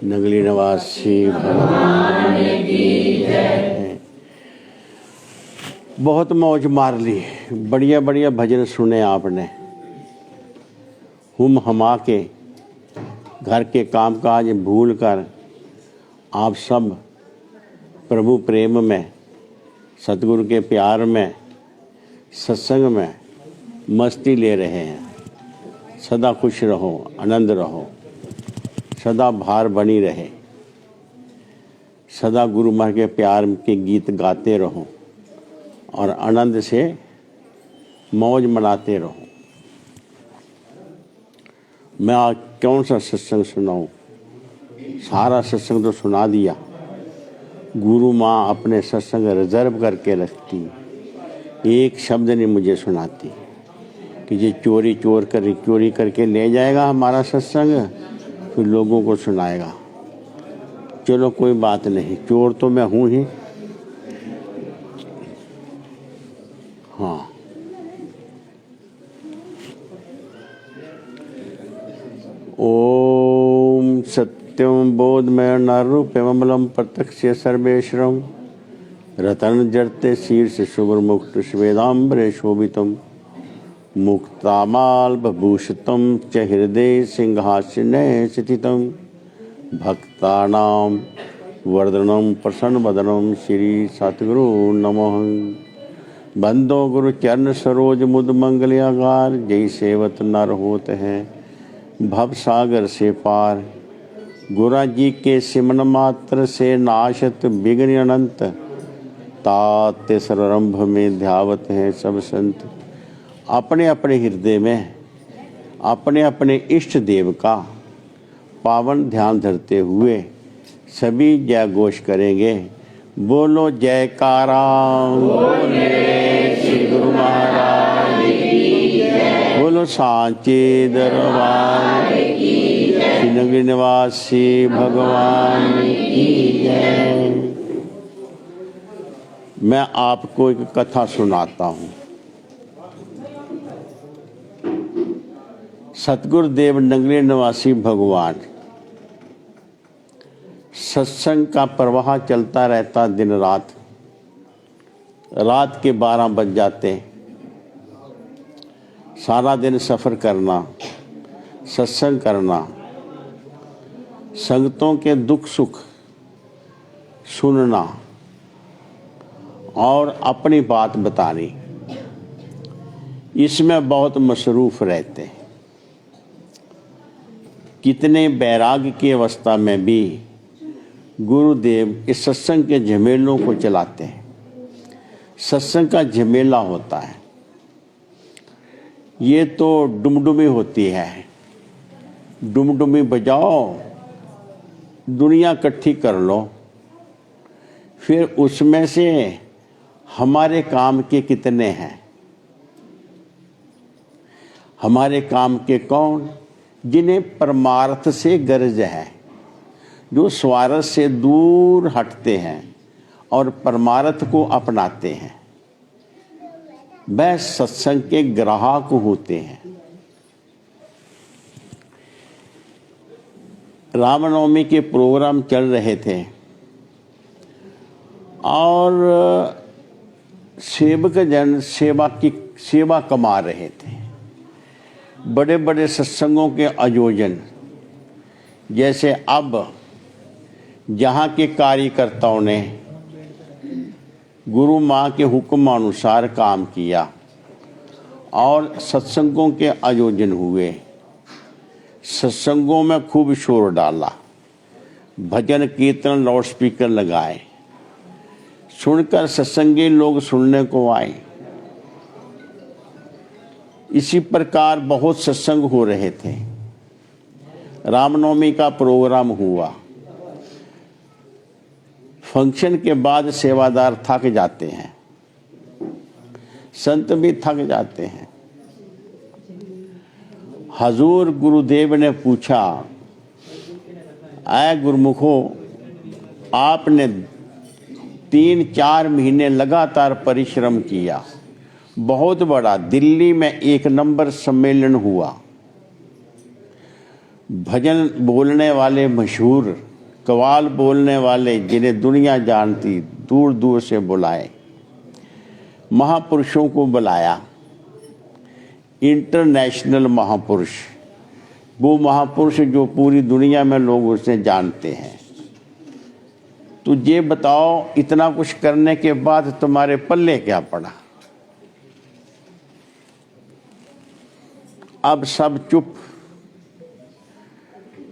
नगली निवासी भगवान की जय। बहुत मौज मार ली, बढ़िया बढ़िया भजन सुने आपने। हुम हमा के घर के कामकाज भूल कर आप सब प्रभु प्रेम में, सतगुरु के प्यार में, सत्संग में मस्ती ले रहे हैं। सदा खुश रहो, आनंद रहो, सदा भार बनी रहे, सदा गुरु महाराज के प्यार के गीत गाते रहो और आनंद से मौज मनाते रहो। मैं आज कौन सा सत्संग सुनाऊं? सारा सत्संग तो सुना दिया। गुरु माँ अपने सत्संग रिजर्व करके रखती, एक शब्द नहीं मुझे सुनाती कि ये चोरी करके ले जाएगा हमारा सत्संग, फिर लोगों को सुनाएगा। चलो कोई बात नहीं, चोर तो मैं हूँ ही। हाँ, ओम सत्यम बोधमय नरूपमलम प्रत्यक्ष सर्वेश्वरम रतन जरते शीर्ष शुभ्र मुक्त श्वेदाम्बरे शोभितम मुक्तामाल्भूषितं च हृदय सिंहासने स्थितं भक्तानां वर्धनं प्रसन्नवदनं श्री सतगुरु नमः। बंदो गुरु चरण सरोज मुद मंगल्यागार, जय सेवत नर होत हैं भव सागर से पार। गुरा जी के सिमन मात्र से नाशत विघ्न अनंत, ताते सर्वरंभ में ध्यावत हैं सब संत। अपने अपने हृदय में अपने अपने इष्ट देव का पावन ध्यान धरते हुए सभी जय घोष करेंगे। बोलो जयकारा, श्री गुरु महाराज की जय। बोलो सांचे दरबार की जय। श्री नगरी निवासी भगवान की जय। मैं आपको एक कथा सुनाता हूँ। सतगुरुदेव नगरी निवासी भगवान, सत्संग का प्रवाह चलता रहता दिन रात। रात के 12 बज जाते, सारा दिन सफ़र करना, सत्संग करना, संगतों के दुख सुख सुनना और अपनी बात बतानी, इसमें बहुत मसरूफ़ रहते। कितने वैराग्य की अवस्था में भी गुरुदेव इस सत्संग के झमेलों को चलाते हैं। सत्संग का झमेला होता है, ये तो डुमडुमी होती है। डुमडुमी बजाओ, दुनिया इकट्ठी कर लो, फिर उसमें से हमारे काम के कितने हैं? हमारे काम के कौन? जिन्हें परमार्थ से गर्ज है, जो स्वार्थ से दूर हटते हैं और परमार्थ को अपनाते हैं, वह सत्संग के ग्राहक होते हैं। रामनवमी के प्रोग्राम चल रहे थे और सेवक जन सेवा कमा रहे थे। बड़े बड़े सत्संगों के आयोजन, जैसे अब जहाँ के कार्यकर्ताओं ने गुरु माँ के हुक्म अनुसार काम किया और सत्संगों के आयोजन हुए। सत्संगों में खूब शोर डाला, भजन कीर्तन लाउड स्पीकर लगाए, सुनकर सत्संगी लोग सुनने को आए। इसी प्रकार बहुत सत्संग हो रहे थे। रामनवमी का प्रोग्राम हुआ। फंक्शन के बाद सेवादार थक जाते हैं, संत भी थक जाते हैं। हजूर गुरुदेव ने पूछा, ऐ गुरुमुखो, आपने 3-4 महीने लगातार परिश्रम किया, बहुत बड़ा दिल्ली में 1 नंबर सम्मेलन हुआ। भजन बोलने वाले मशहूर कव्वाल बोलने वाले जिन्हें दुनिया जानती दूर दूर से बुलाए, महापुरुषों को बुलाया, इंटरनेशनल महापुरुष, वो महापुरुष जो पूरी दुनिया में लोग उसे जानते हैं। तो ये बताओ, इतना कुछ करने के बाद तुम्हारे पल्ले क्या पड़ा? अब सब चुप।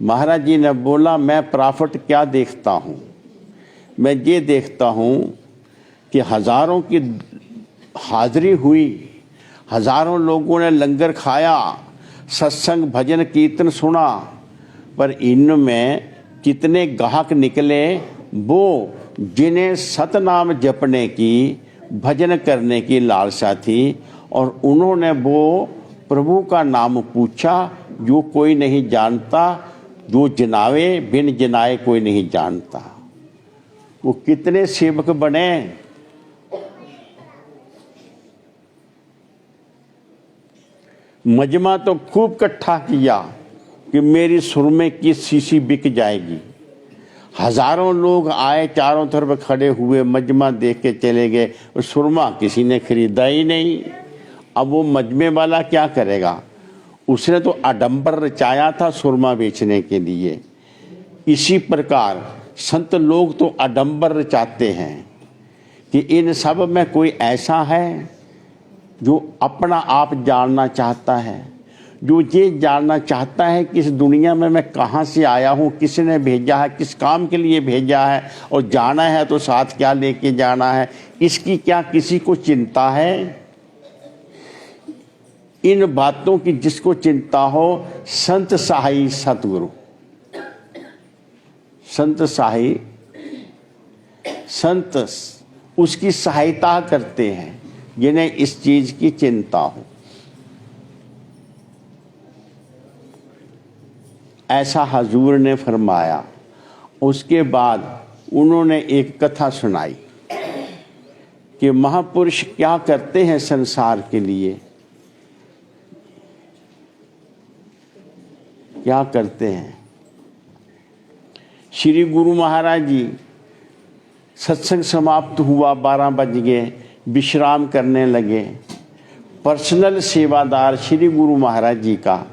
महाराज जी ने बोला, मैं प्रॉफिट क्या देखता हूँ? मैं ये देखता हूँ कि हजारों की हाजिरी हुई, हजारों लोगों ने लंगर खाया, सत्संग भजन कीर्तन सुना, पर इनमें कितने गाहक निकले, वो जिन्हें सतनाम जपने की, भजन करने की लालसा थी, और उन्होंने वो प्रभु का नाम पूछा जो कोई नहीं जानता, जो जनावे बिन जनाए कोई नहीं जानता। वो कितने सेवक बने। मजमा तो खूब इकट्ठा किया कि मेरी सुरमे की शीशी बिक जाएगी। हजारों लोग आए, चारों तरफ खड़े हुए, मजमा देख के चले गए। सुरमा किसी ने खरीदा ही नहीं। अब वो मजमे वाला क्या करेगा? उसने तो आडंबर रचाया था सुरमा बेचने के लिए। इसी प्रकार संत लोग तो आडंबर रचाते हैं कि इन सब में कोई ऐसा है जो अपना आप जानना चाहता है, जो ये जानना चाहता है कि इस दुनिया में मैं कहाँ से आया हूँ, किसने भेजा है, किस काम के लिए भेजा है, और जाना है तो साथ क्या लेके जाना है, इसकी क्या किसी को चिंता है? इन बातों की जिसको चिंता हो, संत सहाई सतगुरु, संत सहाई, संत उसकी सहायता करते हैं जिन्हें इस चीज की चिंता हो। ऐसा हजूर ने फरमाया। उसके बाद उन्होंने एक कथा सुनाई कि महापुरुष क्या करते हैं संसार के लिए, क्या करते हैं। श्री गुरु महाराज जी, सत्संग समाप्त हुआ, 12 बज गए, विश्राम करने लगे। पर्सनल सेवादार श्री गुरु महाराज जी का,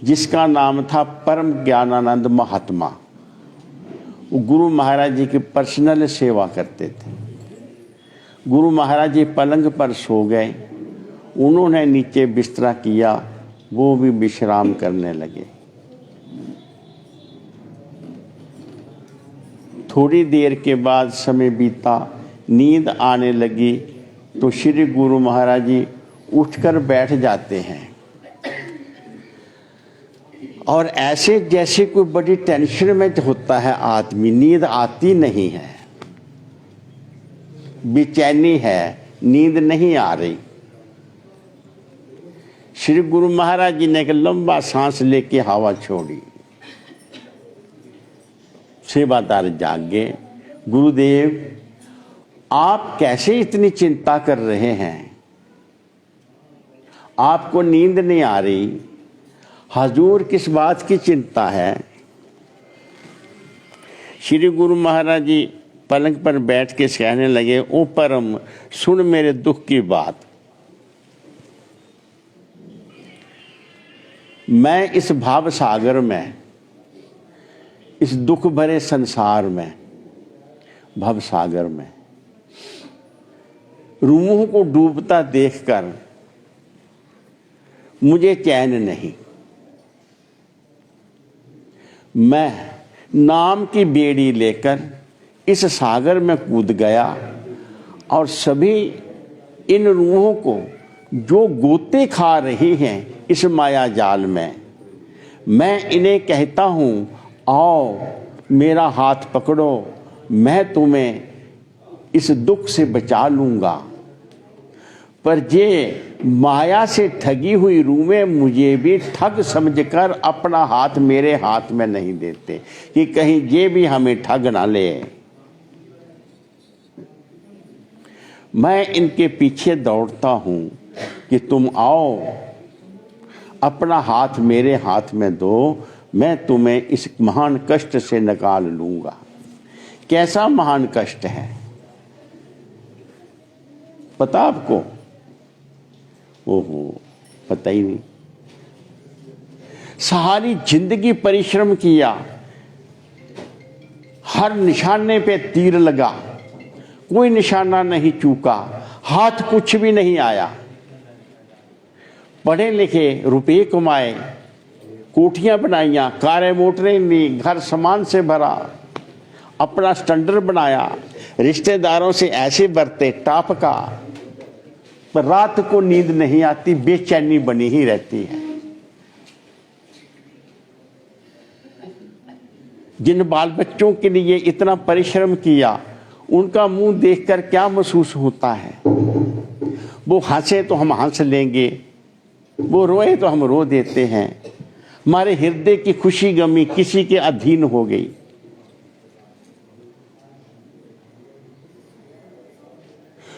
जिसका नाम था परम ज्ञानानंद महात्मा, वो गुरु महाराज जी की पर्सनल सेवा करते थे। गुरु महाराज जी पलंग पर सो गए, उन्होंने नीचे बिस्तरा किया, वो भी विश्राम करने लगे। थोड़ी देर के बाद समय बीता, नींद आने लगी, तो श्री गुरु महाराज जी उठकर बैठ जाते हैं, और ऐसे जैसे कोई बड़ी टेंशन में होता है आदमी, नींद आती नहीं है, बेचैनी है, नींद नहीं आ रही। श्री गुरु महाराज जी ने एक लंबा सांस लेके हवा छोड़ी। सेवादार जाग गए। गुरुदेव, आप कैसे इतनी चिंता कर रहे हैं? आपको नींद नहीं आ रही? हजूर, किस बात की चिंता है? श्री गुरु महाराज जी पलंग पर बैठ के कहने लगे, ओ परम, सुन मेरे दुख की बात। मैं इस भाव सागर में, इस दुख भरे संसार में, भव सागर में रूहों को डूबता देखकर मुझे चैन नहीं। मैं नाम की बेड़ी लेकर इस सागर में कूद गया, और सभी इन रूहों को जो गोते खा रही हैं इस माया जाल में, मैं इन्हें कहता हूं, आओ मेरा हाथ पकड़ो, मैं तुम्हें इस दुख से बचा लूंगा। पर ये माया से ठगी हुई रूहें मुझे भी ठग समझकर अपना हाथ मेरे हाथ में नहीं देते कि कहीं ये भी हमें ठग ना ले। मैं इनके पीछे दौड़ता हूं कि तुम आओ, अपना हाथ मेरे हाथ में दो, मैं तुम्हें इस महान कष्ट से निकाल लूंगा। कैसा महान कष्ट है पता आपको? ओहो, पता ही नहीं। सारी जिंदगी परिश्रम किया, हर निशाने पे तीर लगा, कोई निशाना नहीं चूका, हाथ कुछ भी नहीं आया। पढ़े लिखे, रुपये कमाए, कोठियां बनाइयां, कारें मोटरें ली, घर सामान से भरा, अपना स्टैंडर्ड बनाया, रिश्तेदारों से ऐसे बरते टाप का, पर रात को नींद नहीं आती, बेचैनी बनी ही रहती है। जिन बाल बच्चों के लिए इतना परिश्रम किया, उनका मुंह देखकर क्या महसूस होता है? वो हंसे तो हम हंस लेंगे, वो रोए तो हम रो देते हैं। हमारे हृदय की खुशी गमी किसी के अधीन हो गई।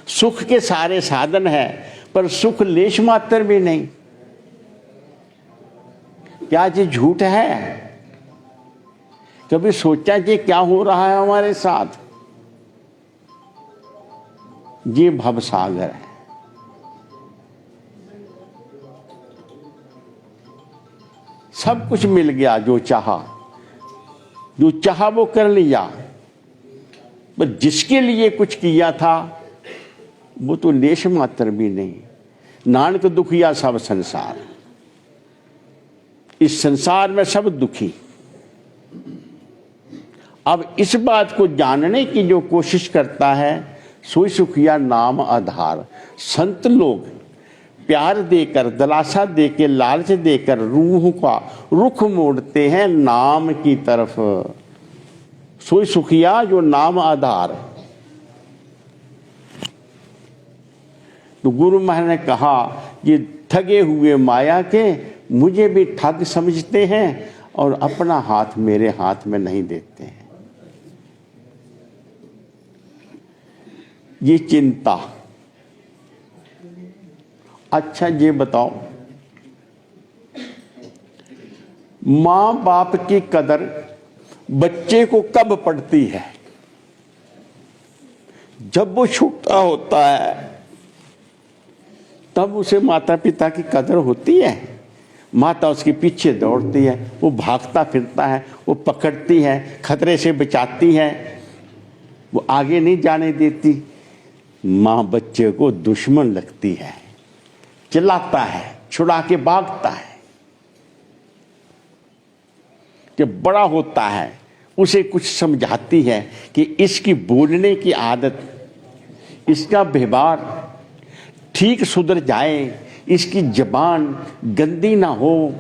सुख के सारे साधन है, पर सुख लेश मात्र भी नहीं। क्या ये झूठ है? कभी सोचा ये क्या हो रहा है हमारे साथ? ये भवसागर है। सब कुछ मिल गया, जो चाहा वो कर लिया, पर जिसके लिए कुछ किया था वो तो लेश मात्र भी नहीं। नानक दुखिया सब संसार, इस संसार में सब दुखी। अब इस बात को जानने की जो कोशिश करता है, सोई सुखिया नाम आधार। संत लोग प्यार देकर, दिलासा देकर, लालच देकर रूह का रुख मोड़ते हैं नाम की तरफ। सोई सुखिया जो नाम आधार। तो गुरु महाराज ने कहा, ये ठगे हुए माया के मुझे भी ठग समझते हैं और अपना हाथ मेरे हाथ में नहीं देते हैं। ये चिंता। अच्छा ये बताओ, मां बाप की कदर बच्चे को कब पड़ती है? जब वो छोटा होता है तब उसे माता पिता की कदर होती है। माता उसके पीछे दौड़ती है, वो भागता फिरता है, वो पकड़ती है, खतरे से बचाती है, वो आगे नहीं जाने देती। माँ बच्चे को दुश्मन लगती है, चिल्लाता है, छुड़ा के भागता है। जब बड़ा होता है उसे कुछ समझाती है कि इसकी बोलने की आदत, इसका व्यवहार ठीक सुधर जाए, इसकी जबान गंदी ना हो,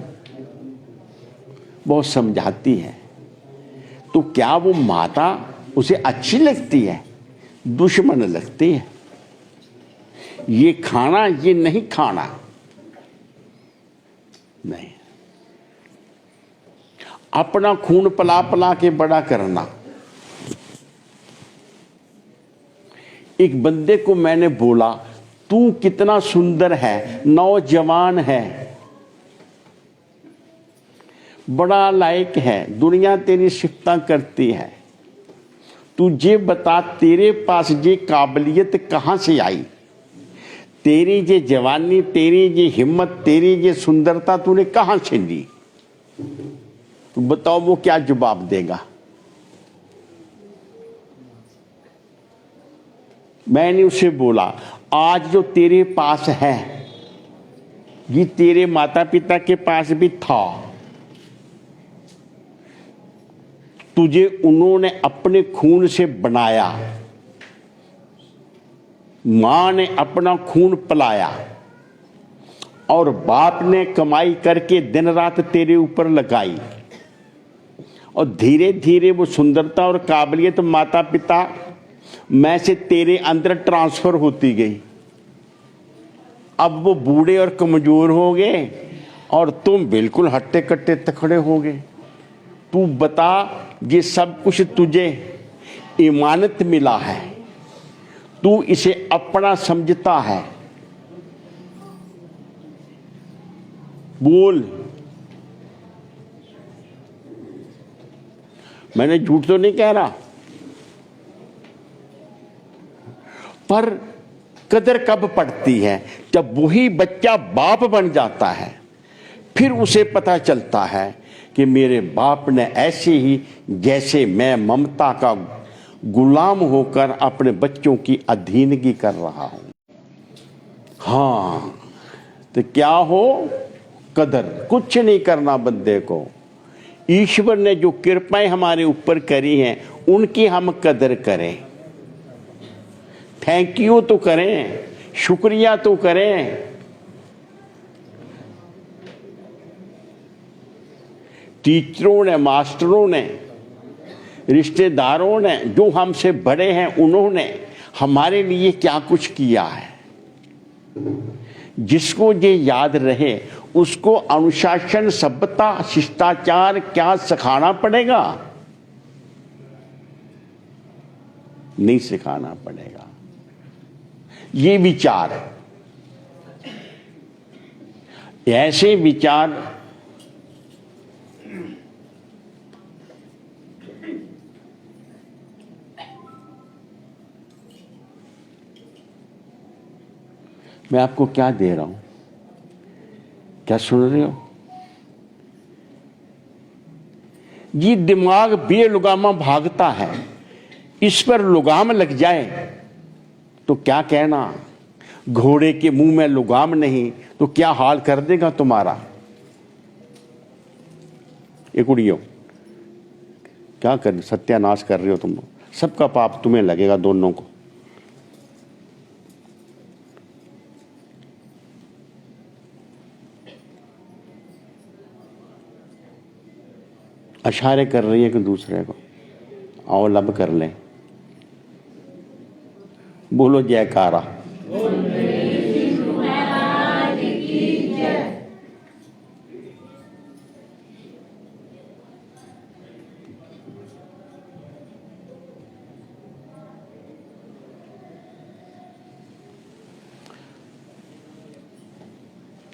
बहुत समझाती है। तो क्या वो माता उसे अच्छी लगती है? दुश्मन लगती है। ये खाना, ये नहीं खाना, नहीं। अपना खून पला पला के बड़ा करना। एक बंदे को मैंने बोला, तू कितना सुंदर है, नौजवान है, बड़ा लायक है, दुनिया तेरी सिफता करती है, तुझे बता तेरे पास ये काबिलियत कहां से आई? तेरी ये जवानी, तेरी ये हिम्मत, तेरी ये सुंदरता तूने कहां से ली? तो बताओ वो क्या जवाब देगा? मैंने उसे बोला, आज जो तेरे पास है ये तेरे माता पिता के पास भी था। तुझे उन्होंने अपने खून से बनाया, मां ने अपना खून पिलाया और बाप ने कमाई करके दिन रात तेरे ऊपर लगाई, और धीरे धीरे वो सुंदरता और काबिलियत माता पिता में से तेरे अंदर ट्रांसफर होती गई। अब वो बूढ़े और कमजोर हो गए और तुम बिल्कुल हट्टे कट्टे तखड़े हो गए। तू बता, ये सब कुछ तुझे इमानत मिला है, तू इसे अपना समझता है, बोल। मैंने झूठ तो नहीं कह रहा। पर कदर कब पड़ती है? जब वही बच्चा बाप बन जाता है, फिर उसे पता चलता है कि मेरे बाप ने ऐसे ही जैसे मैं ममता का गुलाम होकर अपने बच्चों की अधीनगी कर रहा हूं। हाँ, तो क्या हो? कदर। कुछ नहीं करना बंदे को। ईश्वर ने जो कृपाएं हमारे ऊपर करी हैं उनकी हम कदर करें, थैंक यू तो करें, शुक्रिया तो करें। टीचरों ने, मास्टरों ने, रिश्तेदारों ने, जो हमसे बड़े हैं, उन्होंने हमारे लिए क्या कुछ किया है। जिसको ये याद रहे उसको अनुशासन, सभ्यता, शिष्टाचार क्या सिखाना पड़ेगा? नहीं सिखाना पड़ेगा। ये विचार, ऐसे विचार मैं आपको क्या दे रहा हूं? क्या सुन रहे हो? ये दिमाग बेलुगामा भागता है, इस पर लुगाम लग जाए तो क्या कहना? घोड़े के मुंह में लुगाम नहीं तो क्या हाल कर देगा तुम्हारा। एक उड़ियो, क्या कर, सत्यानाश कर रहे हो तुम। सबका पाप तुम्हें लगेगा, दोनों को। इशारे कर रही है कि दूसरे को आओ लब कर लें। बोलो जयकारा।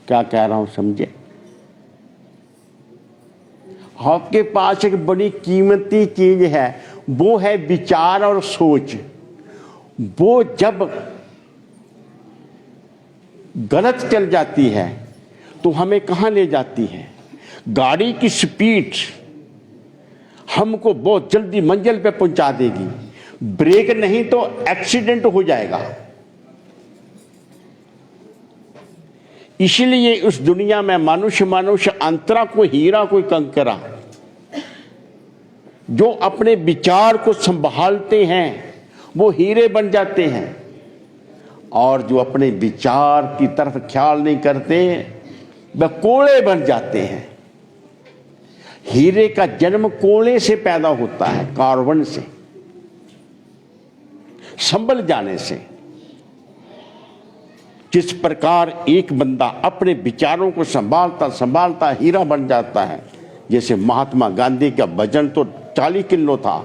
क्या कह रहा हूं समझे? आपके पास एक बड़ी कीमती चीज है, वो है विचार और सोच। वो जब गलत चल जाती है तो हमें कहां ले जाती है? गाड़ी की स्पीड हमको बहुत जल्दी मंजिल पे पहुंचा देगी, ब्रेक नहीं तो एक्सीडेंट हो जाएगा। इसलिए उस दुनिया में मनुष्य अंतरा, कोई हीरा कोई कंकरा, जो अपने विचार को संभालते हैं वो हीरे बन जाते हैं, और जो अपने विचार की तरफ ख्याल नहीं करते वह कोड़े बन जाते हैं। हीरे का जन्म कोड़े से पैदा होता है, कार्बन से, संभल जाने से। जिस प्रकार एक बंदा अपने विचारों को संभालता संभालता हीरा बन जाता है, जैसे महात्मा गांधी का वजन तो 40 किलो था,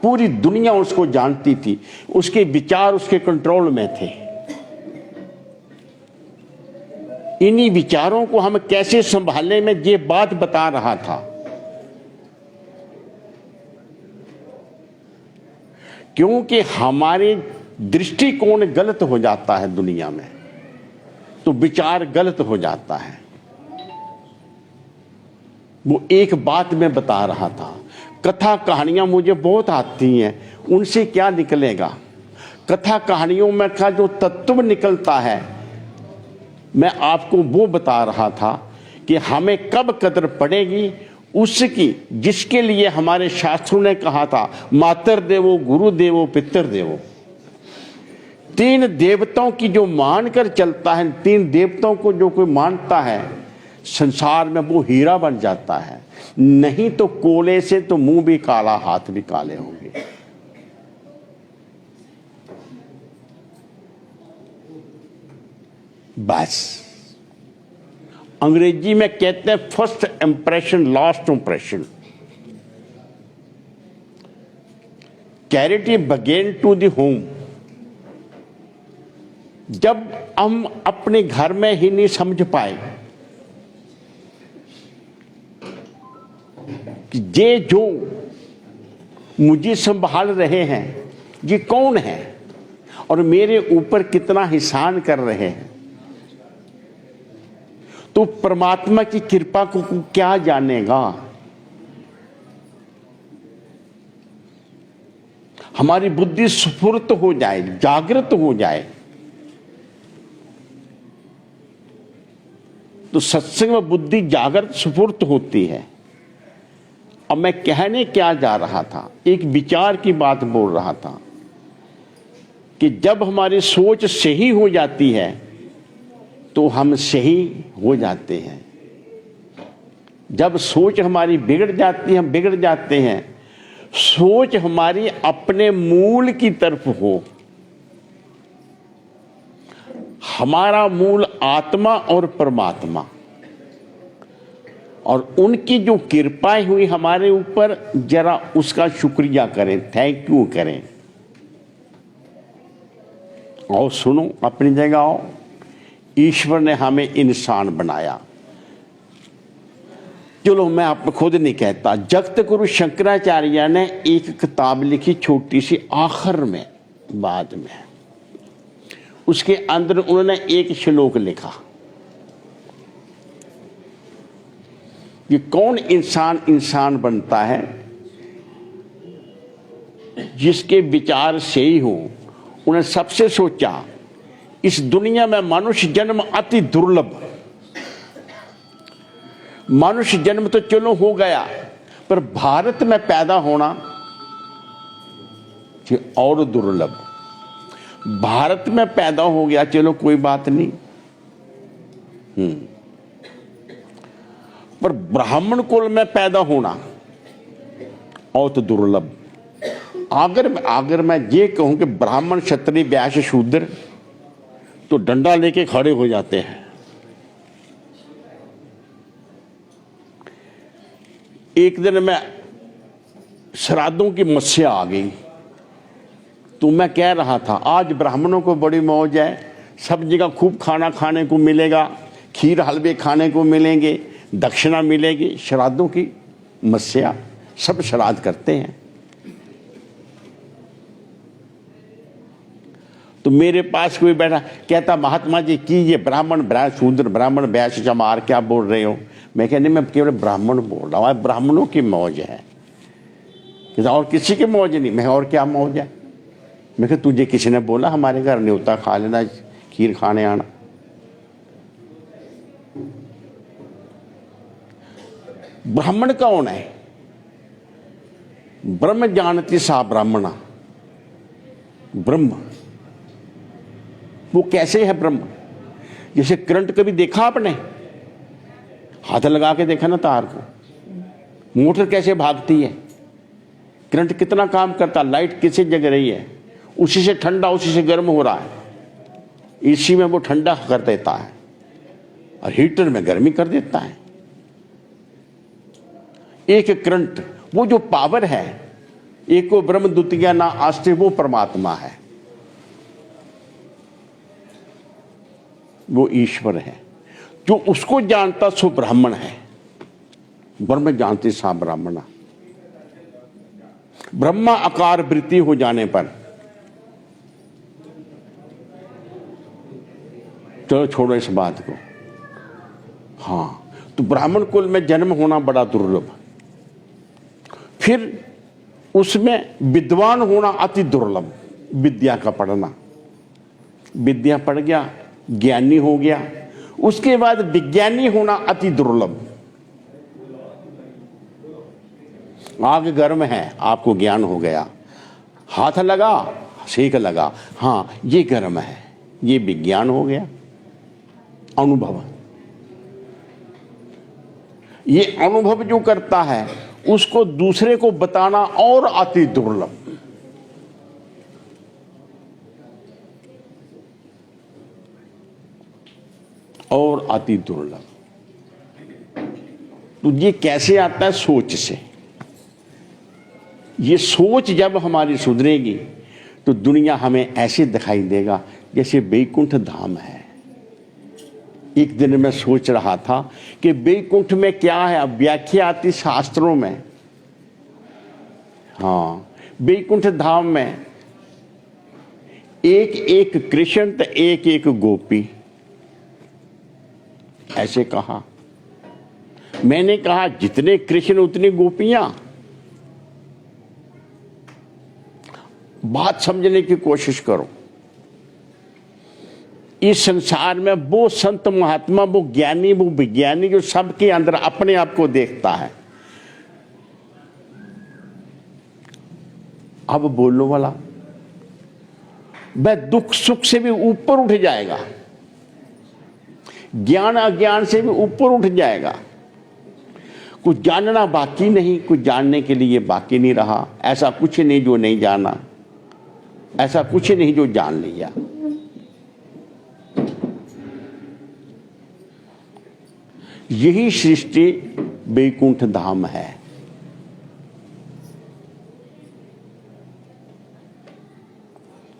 पूरी दुनिया उसको जानती थी, उसके विचार उसके कंट्रोल में थे। इन्हीं विचारों को हम कैसे संभालने में ये बात बता रहा था। क्योंकि हमारे दृष्टिकोण गलत हो जाता है दुनिया में, तो विचार गलत हो जाता है। वो एक बात मैं बता रहा था, कथा कहानियां मुझे बहुत आती हैं, उनसे क्या निकलेगा? कथा कहानियों में का जो तत्व निकलता है, मैं आपको वो बता रहा था कि हमें कब कदर पड़ेगी उसकी, जिसके लिए हमारे शास्त्रों ने कहा था मातर देवो, गुरु देवो, पितर देवो। तीन देवताओं की जो मानकर चलता है, तीन देवताओं को जो कोई मानता है संसार में, वो हीरा बन जाता है। नहीं तो कोले से तो मुंह भी काला, हाथ भी काले होंगे। बस अंग्रेजी में कहते हैं first impression last impression. Charity begin to the home. जब हम अपने घर में ही नहीं समझ पाए कि ये जो मुझे संभाल रहे हैं, ये कौन है और मेरे ऊपर कितना एहसान कर रहे हैं। तो परमात्मा की कृपा को क्या जानेगा। हमारी बुद्धि स्फुर्त हो जाए, जागृत हो जाए, तो सत्संग में बुद्धि जागृत स्फुर्त होती है। अब मैं कहने क्या जा रहा था, एक विचार की बात बोल रहा था कि जब हमारी सोच सही हो जाती है तो हम सही हो जाते हैं। जब सोच हमारी बिगड़ जाती है, हम बिगड़ जाते हैं। सोच हमारी अपने मूल की तरफ हो। हमारा मूल आत्मा और परमात्मा, और उनकी जो कृपाएं हुई हमारे ऊपर, जरा उसका शुक्रिया करें, थैंक यू करें। और सुनो, अपनी जगह आओ। ईश्वर ने हमें इंसान बनाया। चलो मैं आपको खुद नहीं कहता, जगत गुरु शंकराचार्य ने एक किताब लिखी छोटी सी, आखिर में, बाद में, उसके अंदर उन्होंने एक श्लोक लिखा कि कौन इंसान इंसान बनता है, जिसके विचार सही हो। उन्हें सबसे सोचा, इस दुनिया में मनुष्य जन्म अति दुर्लभ। मनुष्य जन्म तो चलो हो गया, पर भारत में पैदा होना और दुर्लभ। भारत में पैदा हो गया, चलो कोई बात नहीं, पर ब्राह्मण कुल में पैदा होना और तो दुर्लभ। अगर मैं ये कहूं कि ब्राह्मण, क्षत्रिय, वैश्य, शूद्र, तो डंडा लेके खड़े हो जाते हैं। एक दिन मैं श्राद्धों की मस्या आ गई, तो मैं कह रहा था आज ब्राह्मणों को बड़ी मौज है, सब जगह खूब खाना खाने को मिलेगा, खीर हलवे खाने को मिलेंगे, दक्षिणा मिलेगी। श्राद्धों की मस्या, सब श्राद्ध करते हैं। तो मेरे पास कोई बैठा, कहता महात्मा जी की ये ब्राह्मण, शूद्र, ब्राह्मण, वैश्य, चमार क्या बोल रहे हो। मैं कह नहीं, मैं केवल ब्राह्मण बोल रहा हूँ, ब्राह्मणों की मौज है, और किसी की मौज नहीं। मैं और क्या मौज है। मैं कहा तुझे किसी ने बोला हमारे घर न्योता खा लेना, खीर खाने आना। ब्राह्मण कौन है? ब्रह्म जानती सा ब्राह्मणा। ब्रह्म वो कैसे है ब्रह्म? जैसे करंट कभी देखा आपने? हाथ लगा के देखा ना तार को, मोटर कैसे भागती है, करंट कितना काम करता, लाइट किसे जग रही है, उसी से ठंडा, उसी से गर्म हो रहा है। एसी में वो ठंडा कर देता है और हीटर में गर्मी कर देता है। एक करंट, वो जो पावर है, एको ब्रह्म द्वितीय ना आस्ते, वो परमात्मा है, वो ईश्वर है। जो उसको जानता सो ब्राह्मण है। ब्रह्म जानती सा ब्राह्मणा। ब्रह्मा आकार वृत्ति हो जाने पर, चलो छोड़ो इस बात को। हाँ, तो ब्राह्मण कुल में जन्म होना बड़ा दुर्लभ, फिर उसमें विद्वान होना अति दुर्लभ। विद्या का पढ़ना, विद्या पढ़ गया, ज्ञानी हो गया, उसके बाद विज्ञानी होना अति दुर्लभ। आग गर्म है, आपको ज्ञान हो गया, हाथ लगा, सेक लगा, हाँ ये गर्म है, ये विज्ञान हो गया, अनुभव। ये अनुभव जो करता है उसको दूसरे को बताना और अति दुर्लभ। और अति दुर्लभ। तो ये कैसे आता है? सोच से। ये सोच जब हमारी सुधरेगी तो दुनिया हमें ऐसे दिखाई देगा जैसे वैकुंठ धाम है। एक दिन मैं सोच रहा था कि वैकुंठ में क्या है, अब व्याख्या आती शास्त्रों में। हाँ, वैकुंठ धाम में एक एक कृष्ण तो एक एक गोपी, ऐसे कहा। मैंने कहा जितने कृष्ण उतनी गोपियां। बात समझने की कोशिश करो। इस संसार में वो संत महात्मा, वो ज्ञानी, वो विज्ञानी जो सबके अंदर अपने आप को देखता है, अब बोलो वाला वह दुख सुख से भी ऊपर उठ जाएगा, ज्ञान अज्ञान से भी ऊपर उठ जाएगा। कुछ जानना बाकी नहीं, कुछ जानने के लिए बाकी नहीं रहा। ऐसा कुछ नहीं जो नहीं जाना, ऐसा कुछ नहीं जो जान लिया। यही सृष्टि वैकुंठ धाम है।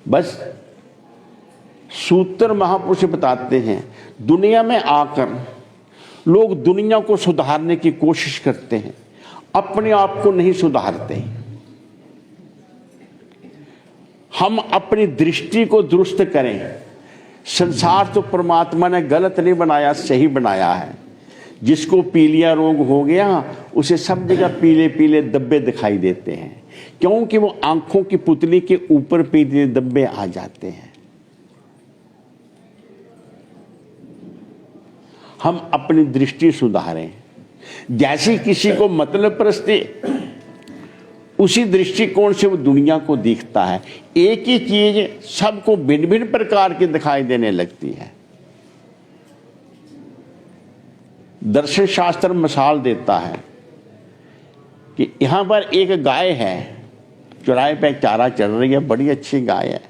बस सूत्र महापुरुष बताते हैं, दुनिया में आकर लोग दुनिया को सुधारने की कोशिश करते हैं, अपने आप को नहीं सुधारते। हम अपनी दृष्टि को दुरुस्त करें। संसार तो परमात्मा ने गलत नहीं बनाया, सही बनाया है। जिसको पीलिया रोग हो गया उसे सब जगह पीले पीले धब्बे दिखाई देते हैं, क्योंकि वो आंखों की पुतली के ऊपर पीले धब्बे आ जाते हैं। हम अपनी दृष्टि सुधारें। जैसे किसी को मतलब परस्ते, उसी दृष्टिकोण से वो दुनिया को देखता है। एक ही चीज सबको भिन्न भिन्न प्रकार की दिखाई देने लगती है। दर्शन शास्त्र मिसाल देता है कि यहां पर एक गाय है, चौराहे पे चारा चल रही है, बड़ी अच्छी गाय है।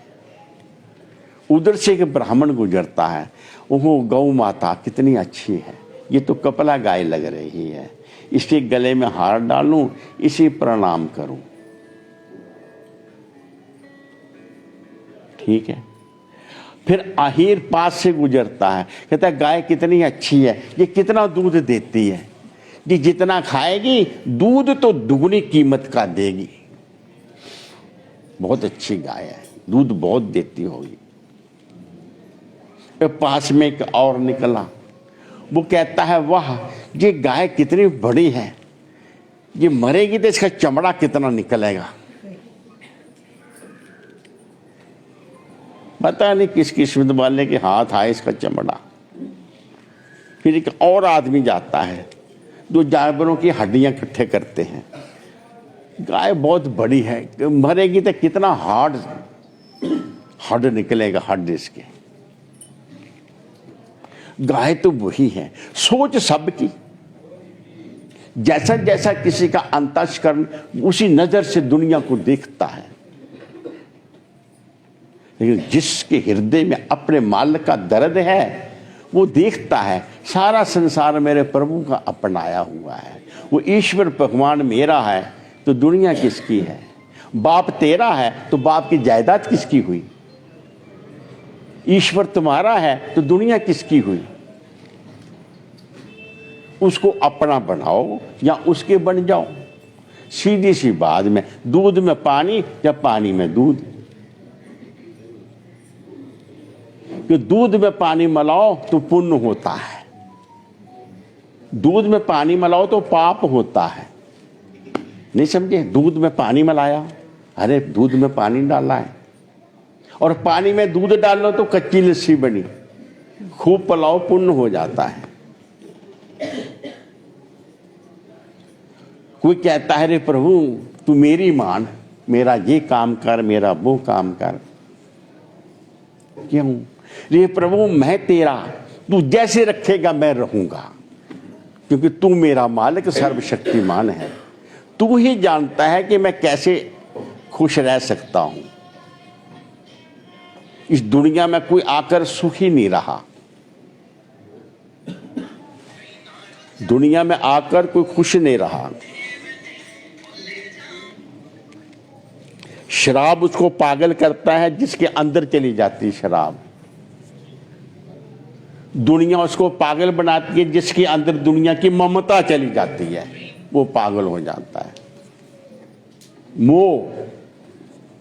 उधर से एक ब्राह्मण गुजरता है, वो गौ माता कितनी अच्छी है, ये तो कपला गाय लग रही है, इसके गले में हार डालूं, इसे प्रणाम करूं। ठीक है। फिर आहिर पास से गुजरता है, कहता है गाय कितनी अच्छी है, ये कितना दूध देती है, ये जितना खाएगी दूध तो दुगनी कीमत का देगी, बहुत अच्छी गाय है, दूध बहुत देती होगी। पास में एक और निकला, वो कहता है वाह ये गाय कितनी बड़ी है, ये मरेगी तो इसका चमड़ा कितना निकलेगा। पता नहीं किस किस्मत वाले के हाथ आए इसका चमड़ा। फिर एक और आदमी जाता है जो जानवरों की हड्डियां इकट्ठे करते हैं, गाय बहुत बड़ी है, मरेगी तो कितना हड्ड निकलेगा, हड्ड इसके। गाय तो वही है। सोच सबकी, जैसा जैसा किसी का अंतःकरण उसी नजर से दुनिया को देखता है। लेकिन जिसके हृदय में अपने मालिक का दर्द है वो देखता है सारा संसार मेरे प्रभु का अपनाया हुआ है। वो ईश्वर भगवान मेरा है तो दुनिया किसकी है, बाप तेरा है तो बाप की जायदाद किसकी हुई, ईश्वर तुम्हारा है तो दुनिया किसकी हुई। उसको अपना बनाओ या उसके बन जाओ। सीधी सी बात में, दूध में पानी या पानी में दूध। कि दूध में पानी मिलाओ तो पुण्य होता है, दूध में पानी मिलाओ तो पाप होता है। नहीं समझे? दूध में पानी मिलाया, अरे दूध में पानी डाला है, और पानी में दूध डाल लो तो कच्ची लस्सी बनी, खूब पिलाओ पुण्य हो जाता है। कोई कहता है रे प्रभु तू मेरी मान, मेरा ये काम कर, मेरा वो काम कर। क्यों? रे प्रभु मैं तेरा, तू जैसे रखेगा मैं रहूंगा, क्योंकि तू मेरा मालिक सर्वशक्तिमान है। तू ही जानता है कि मैं कैसे खुश रह सकता हूं। इस दुनिया में कोई आकर सुखी नहीं रहा, दुनिया में आकर कोई खुश नहीं रहा। शराब उसको पागल करता है जिसके अंदर चली जाती है शराब। दुनिया उसको पागल बनाती है जिसके अंदर दुनिया की ममता चली जाती है, वो पागल हो जाता है। मोह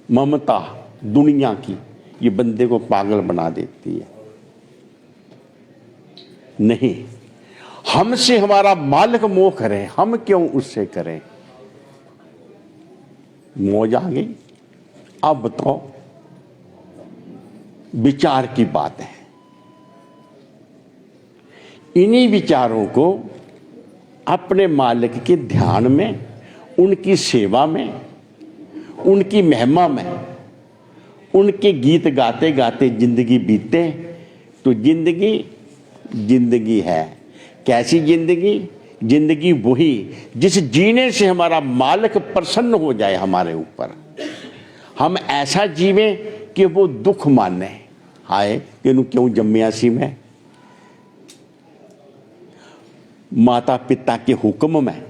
ममता दुनिया की, ये बंदे को पागल बना देती है। नहीं, हमसे हमारा मालिक मोह करे, हम क्यों उससे करें। मौज आ गई। अब बताओ, विचार की बात है। इन्हीं विचारों को अपने मालिक के ध्यान में, उनकी सेवा में, उनकी महिमा में, उनके गीत गाते गाते जिंदगी बीते तो जिंदगी जिंदगी है। कैसी जिंदगी? जिंदगी वही जिस जीने से हमारा मालिक प्रसन्न हो जाए हमारे ऊपर। हम ऐसा जीवें कि वो दुख माने, हाय कि क्यों जम्मिया सी मैं। माता पिता के हुक्म में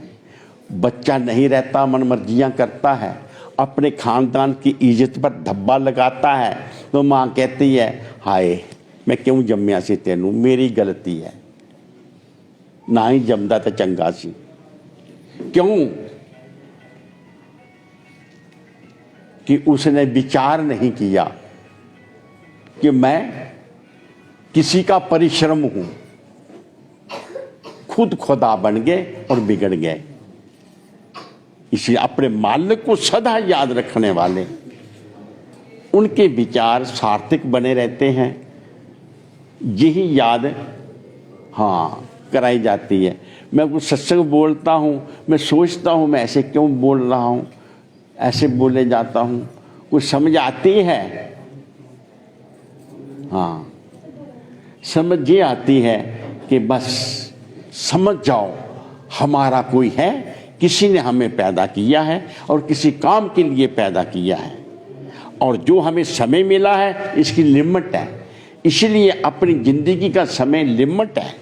बच्चा नहीं रहता, मनमर्जियां करता है, अपने खानदान की इज्जत पर धब्बा लगाता है, तो माँ कहती है हाय मैं क्यों जम्मिया सी तेनू, मेरी गलती है, ना ही जमदा तो चंगा सी। क्यों? कि उसने विचार नहीं किया कि मैं किसी का परिश्रम हूं। खुद खुदा बन गए और बिगड़ गए। इसलिए अपने मालिक को सदा याद रखने वाले, उनके विचार सार्थक बने रहते हैं। यही याद कराई जाती है। मैं कुछ सत्संग बोलता हूँ, मैं सोचता हूँ मैं ऐसे क्यों बोल रहा हूँ, ऐसे बोले जाता हूँ, कुछ समझ आती है। समझ ये आती है कि बस समझ जाओ हमारा कोई है, किसी ने हमें पैदा किया है और किसी काम के लिए पैदा किया है, और जो हमें समय मिला है इसकी लिमिट है। इसलिए अपनी जिंदगी का समय लिमिट है,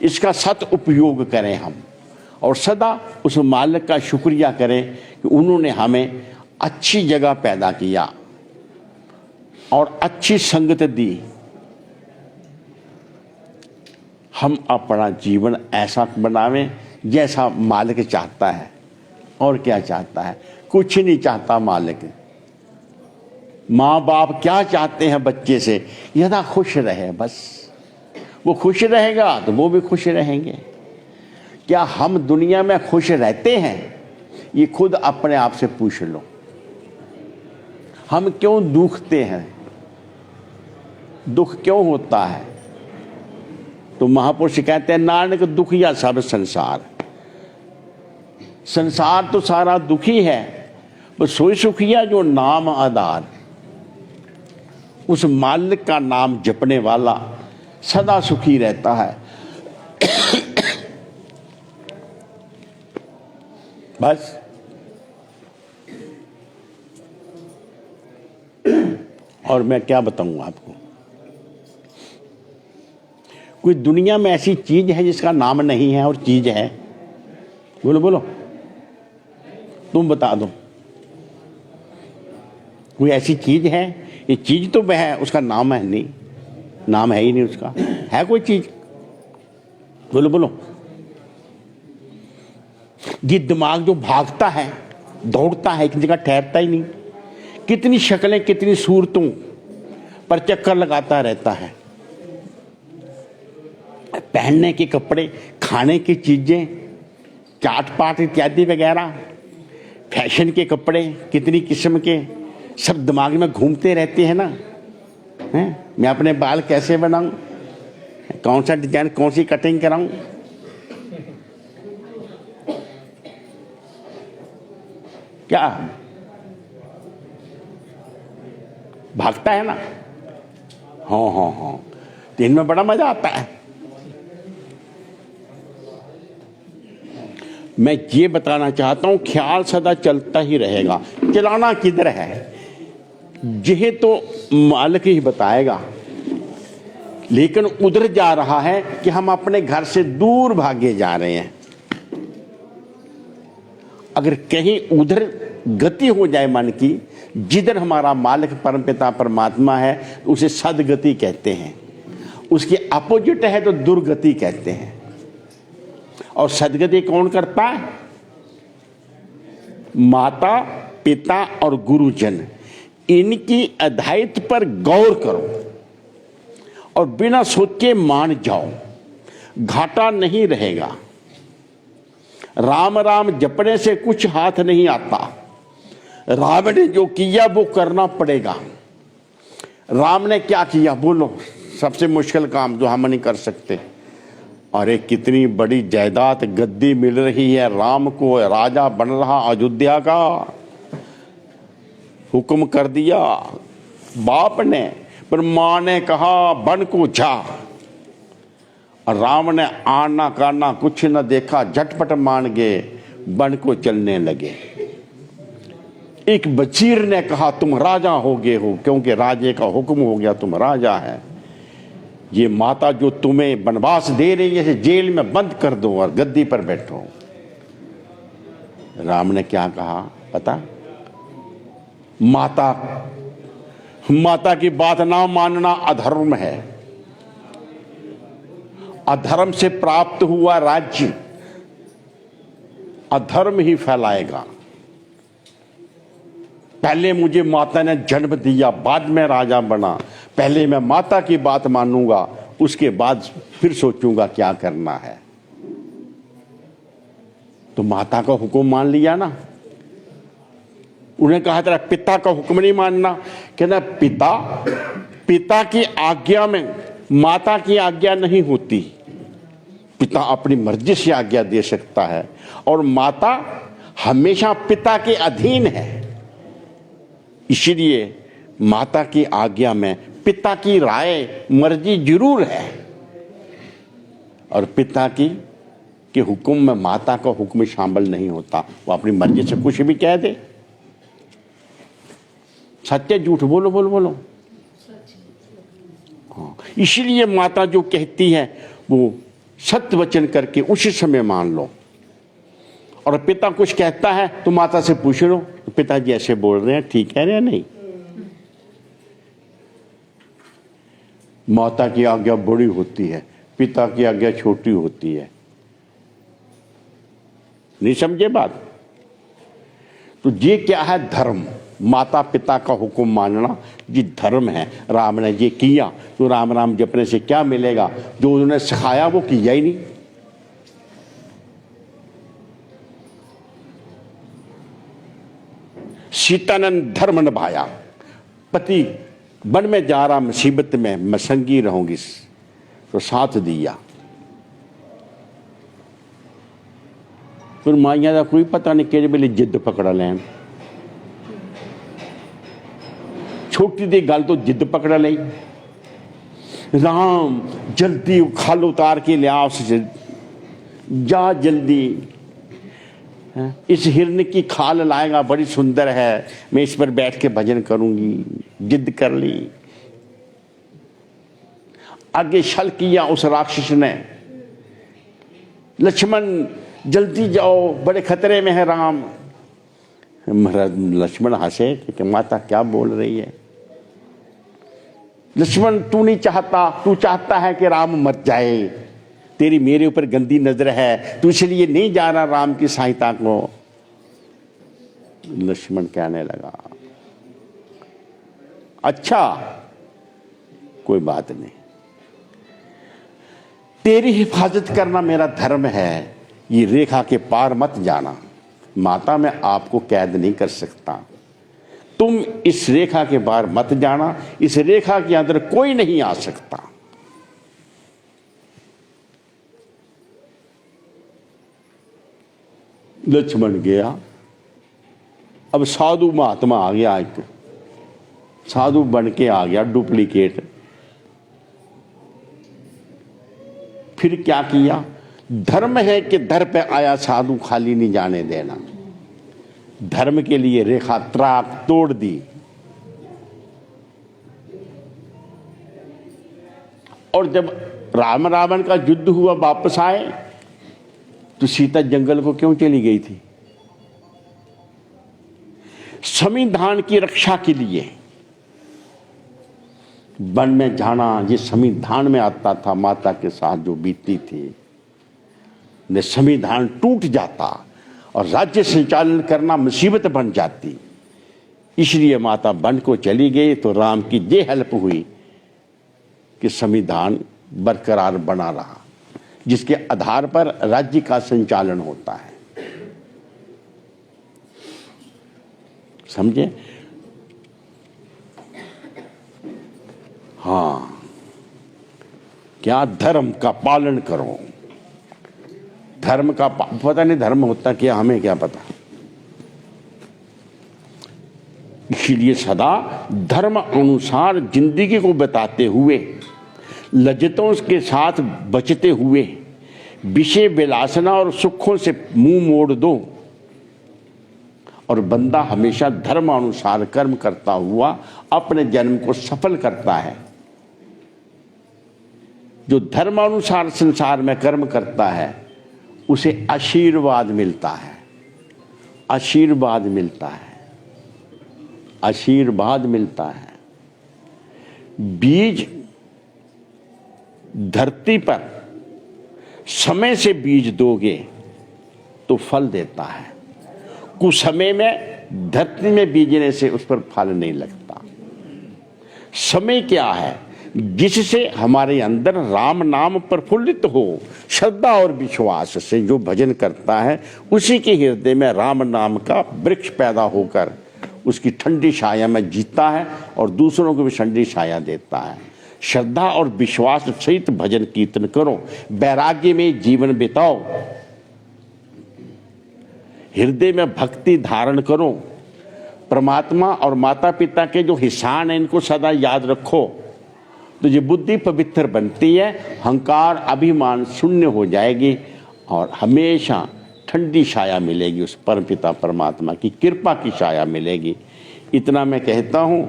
इसका सद उपयोग करें हम, और सदा उस मालिक का शुक्रिया करें कि उन्होंने हमें अच्छी जगह पैदा किया और अच्छी संगत दी। हम अपना जीवन ऐसा बनावें जैसा मालिक चाहता है। और क्या चाहता है? कुछ नहीं चाहता मालिक। माँ बाप क्या चाहते हैं बच्चे से? यदा खुश रहे, बस वो खुश रहेगा तो वो भी खुश रहेंगे। क्या हम दुनिया में खुश रहते हैं? ये खुद अपने आप से पूछ लो। हम क्यों दुखते हैं? दुख क्यों होता है? तो महापुरुष कहते हैं नानक दुखिया सब संसार। संसार तो सारा दुखी है, बस सोई सुखिया जो नाम आधार। उस मालिक का नाम जपने वाला सदा सुखी रहता है। बस और मैं क्या बताऊं आपको? कोई दुनिया में ऐसी चीज है जिसका नाम नहीं है और चीज है? बोलो बोलो, तुम बता दो। कोई ऐसी चीज है? ये चीज तो वह है, उसका नाम है नहीं, नाम है ही नहीं उसका। है कोई चीज? बोलो बोलो। ये दिमाग जो भागता है, दौड़ता है, एक जगह ठहरता ही नहीं, कितनी शक्लें कितनी सूरतों पर चक्कर लगाता रहता है। पहनने के कपड़े, खाने की चीजें, चाट पाट इत्यादि वगैरह, फैशन के कपड़े कितनी किस्म के, सब दिमाग में घूमते रहते हैं ना। हैं? मैं अपने बाल कैसे बनाऊं, कौन सा डिजाइन, कौन सी कटिंग कराऊं, क्या भागता है ना। हाँ, तो इनमें बड़ा मजा आता है। मैं ये बताना चाहता हूं, ख्याल सदा चलता ही रहेगा। चलाना किधर है? यह तो मालिक ही बताएगा, लेकिन उधर जा रहा है कि हम अपने घर से दूर भागे जा रहे हैं। अगर कहीं उधर गति हो जाए मन की, जिधर हमारा मालिक परमपिता परमात्मा है, तो उसे सदगति कहते हैं। उसके अपोजिट है तो दुर्गति कहते हैं। और सदगति कौन करता है? माता पिता और गुरुजन, इनकी अधायत पर गौर करो और बिना सोचे मान जाओ, घाटा नहीं रहेगा। राम राम जपने से कुछ हाथ नहीं आता, राम ने जो किया वो करना पड़ेगा। राम ने क्या किया बोलो? सबसे मुश्किल काम जो हम नहीं कर सकते। अरे कितनी बड़ी जायदाद गद्दी मिल रही है राम को, राजा बन रहा अयोध्या का, हुक्म कर दिया बाप ने, पर मां ने कहा बन को जा। और राम ने आना करना कुछ न देखा, झटपट मान गए, बन को चलने लगे। एक वजीर ने कहा तुम राजा हो गए हो, क्योंकि राजे का हुक्म हो गया, तुम राजा है। ये माता जो तुम्हें वनवास दे रही है, जेल में बंद कर दो और गद्दी पर बैठो। राम ने क्या कहा पता? माता की बात ना मानना अधर्म है। अधर्म से प्राप्त हुआ राज्य अधर्म ही फैलाएगा। पहले मुझे माता ने जन्म दिया, बाद में राजा बना। पहले मैं माता की बात मानूंगा, उसके बाद फिर सोचूंगा क्या करना है। तो माता का हुक्म मान लिया ना। उन्हें कहा तेरा पिता का हुक्म नहीं मानना। कहना पिता की आज्ञा में माता की आज्ञा नहीं होती। पिता अपनी मर्जी से आज्ञा दे सकता है और माता हमेशा पिता के अधीन है। इसलिए माता की आज्ञा में पिता की राय मर्जी जरूर है, और पिता के हुक्म में माता का हुक्म शामिल नहीं होता। वो अपनी मर्जी से कुछ भी कह दे। सत्य झूठ बोलो बोलो बोलो। हाँ, इसलिए माता जो कहती है वो सत्य वचन करके उसी समय मान लो। और पिता कुछ कहता है तो माता से पूछ लो पिताजी ऐसे बोल रहे हैं, ठीक है या नहीं। माता की आज्ञा बड़ी होती है, पिता की आज्ञा छोटी होती है। नहीं समझे बात? तो ये क्या है? धर्म। माता पिता का हुक्म मानना ये धर्म है। राम ने ये किया तो राम राम जपने से क्या मिलेगा? जो उन्होंने सिखाया वो किया ही नहीं। सीता ने धर्म निभाया। पति वन में जा रहा मुसीबत में, मैं संगी रहूंगी, तो साथ दिया। फिर माइया का कोई पता नहीं किहड़े वेले जिद पकड़ा लैन। छोटी दी गल तो जिद पकड़ ली। राम जल्दी खल उतार के लिया उससे, जा जल्दी, इस हिरन की खाल लाएगा, बड़ी सुंदर है, मैं इस पर बैठ के भजन करूंगी। जिद कर ली। आगे छल किया उस राक्षस ने। लक्ष्मण जल्दी जाओ, बड़े खतरे में है राम। लक्ष्मण हंसे कि माता क्या बोल रही है। लक्ष्मण तू नहीं चाहता, तू चाहता है कि राम मर जाए। तेरी मेरे ऊपर गंदी नजर है, तू इसलिए नहीं जा रहा राम की सहायता को। लक्ष्मण कहने लगा अच्छा कोई बात नहीं, तेरी हिफाजत करना मेरा धर्म है, ये रेखा के पार मत जाना। माता मैं आपको कैद नहीं कर सकता, तुम इस रेखा के पार मत जाना, इस रेखा के अंदर कोई नहीं आ सकता। लक्ष्मण गया। अब साधु महात्मा आ गया, एक साधु बन के आ गया डुप्लीकेट। फिर क्या किया? धर्म है कि दर पे आया साधु खाली नहीं जाने देना। धर्म के लिए रेखा त्राक तोड़ दी। और जब राम रावण का युद्ध हुआ, वापस आए तो सीता जंगल को क्यों चली गई थी? संविधान की रक्षा के लिए। वन में जाना ये संविधान में आता था। माता के साथ जो बीती थी, ने संविधान टूट जाता और राज्य संचालन करना मुसीबत बन जाती। इसलिए माता वन को चली गई तो राम की ये हेल्प हुई कि संविधान बरकरार बना रहा, जिसके आधार पर राज्य का संचालन होता है। समझे? हाँ, क्या धर्म का पालन करो। धर्म का पता नहीं धर्म होता क्या, हमें क्या पता। इसलिए सदा धर्म अनुसार जिंदगी को बताते हुए, लज्जतों के साथ बचते हुए, विषय विलासना और सुखों से मुंह मोड़ दो और बंदा हमेशा धर्म अनुसार कर्म करता हुआ अपने जन्म को सफल करता है। जो धर्म अनुसार संसार में कर्म करता है उसे आशीर्वाद मिलता है, आशीर्वाद मिलता है, आशीर्वाद मिलता है। बीज धरती पर समय से बीज दोगे तो फल देता है, कुछ समय में धरती में बीजने से उस पर फल नहीं लगता। समय क्या है? जिससे हमारे अंदर राम नाम प्रफुल्लित हो, श्रद्धा और विश्वास से जो भजन करता है उसी के हृदय में राम नाम का वृक्ष पैदा होकर उसकी ठंडी छाया में जीता है और दूसरों को भी ठंडी छाया देता है। श्रद्धा और विश्वास सहित भजन कीर्तन करो, वैराग्य में जीवन बिताओ, हृदय में भक्ति धारण करो, परमात्मा और माता पिता के जो हिसान है इनको सदा याद रखो, तो ये बुद्धि पवित्र बनती है, अहंकार अभिमान शून्य हो जाएगी और हमेशा ठंडी छाया मिलेगी, उस परमपिता परमात्मा की कृपा की छाया मिलेगी। इतना मैं कहता हूँ,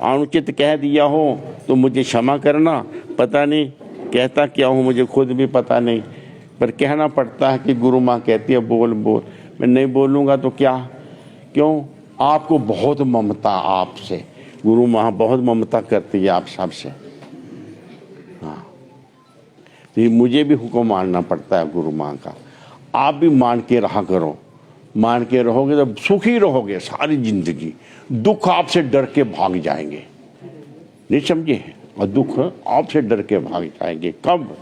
अनुचित कह दिया हो तो मुझे क्षमा करना, पता नहीं कहता क्या हूँ मुझे खुद भी पता नहीं, पर कहना पड़ता है कि गुरु माँ कहती है बोल बोल, मैं नहीं बोलूँगा तो क्या, क्यों? आपको बहुत ममता आपसे, गुरु माँ बहुत ममता करती है आप सबसे। हाँ, तो मुझे भी हुक्म मानना पड़ता है गुरु माँ का, आप भी मान के रहा करो, मान के रहोगे तो सुखी रहोगे सारी जिंदगी, दुख आपसे डर के भाग जाएंगे, नहीं समझे? और दुख आपसे डर के भाग जाएंगे कब?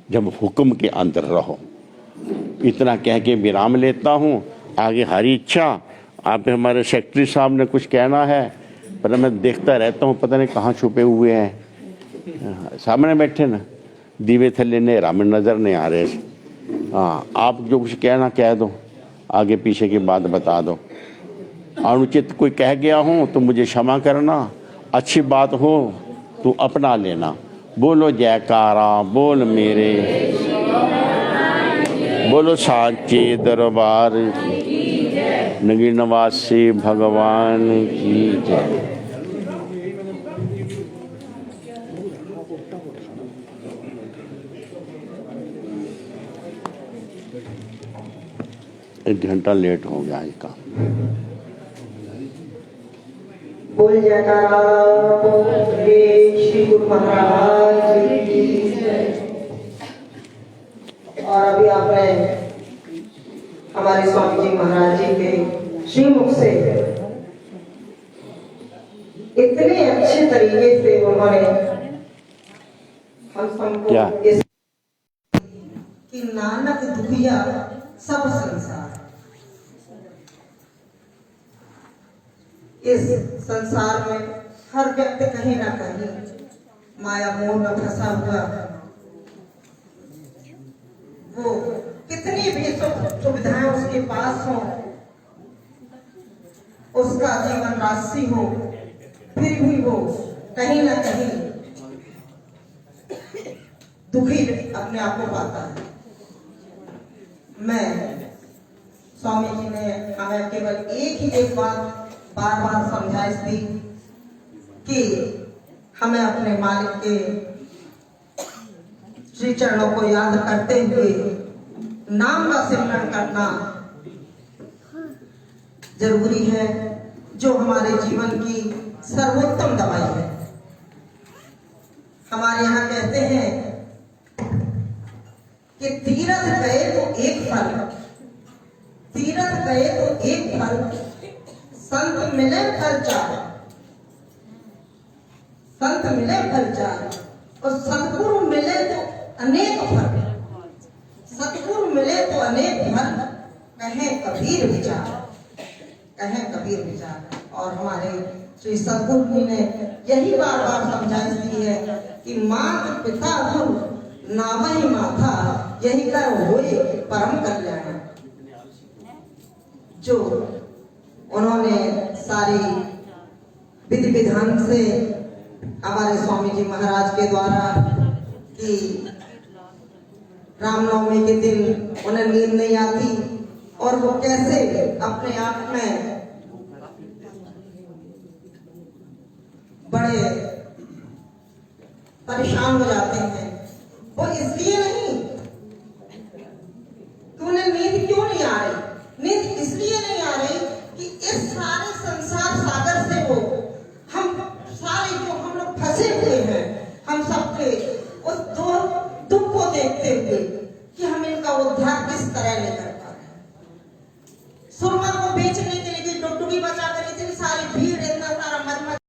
जब हुक्म के अंदर रहो। इतना कह के विराम लेता हूँ, आगे हरी इच्छा। आप हमारे सेक्रेटरी साहब ने कुछ कहना है, पर मैं देखता रहता हूँ, पता नहीं कहाँ छुपे हुए हैं, सामने बैठे ना, दीवे थल्ले अंधेरा में नजर नहीं आ रहे। हाँ, आप जो कुछ कहना कह दो, आगे पीछे की बात बता दो। अनुचित कोई कह गया हूँ तो मुझे क्षमा करना, अच्छी बात हो तो अपना लेना। बोलो जयकारा बोल मेरे, बोलो सांचे दरबार नगीर निवासी भगवान की जय। एक घंटा लेट हो गया इसका। बोल जयकारा बोले श्री गुरु महाराज की जय। और अभी आपने हमारे स्वामी जी महाराज जी के श्रीमुख से इतने अच्छे तरीके से उन्होंने हम सबको इस कि नानक दुखिया सब संसार, इस संसार में हर व्यक्ति कहीं ना कहीं माया मोह में फंसा हुआ, वो कितनी भी सुविधाएं उसके पास हो, उसका जीवन राशि हो, फिर भी वो कहीं ना कहीं दुखी अपने आप को पाता है। मैं स्वामी जी ने हमें केवल एक बात बार बार समझाइश दी कि हमें अपने मालिक के श्री चरणों को याद करते हुए नाम का सिमरन करना जरूरी है, जो हमारे जीवन की सर्वोत्तम दवाई है। हमारे यहाँ कहते हैं कि तीरथ गए तो एक फल, तीरथ गए तो एक फल, संत मिले फल चार, संत मिले फल चार, और सतगुरु मिले तो अनेक फल, सतगुरु मिले तो अनेक फल, कहे कबीर विचार, कहे कबीर विचार। और हमारे श्री सतगुरु जी ने यही बार बार समझाइश दी है कि माता पिता गुरु नावहि माथा, यही कर होए परम कल्याण। जो उन्होंने सारी विधि विधान से हमारे स्वामी जी महाराज के द्वारा कि रामनवमी के दिन उन्हें नींद नहीं आती और वो कैसे अपने आप में बड़े परेशान हो जाते हैं। वो इसलिए नहीं कि उन्हें नींद क्यों नहीं आ रही, नींद इसलिए नहीं आ रही कि इस सारे संसार सागर से वो हम सारे जो हम लोग फंसे हुए हैं, हम सबके उस दुख को देखते हुए कि हम इनका उद्धार किस तरह लेकर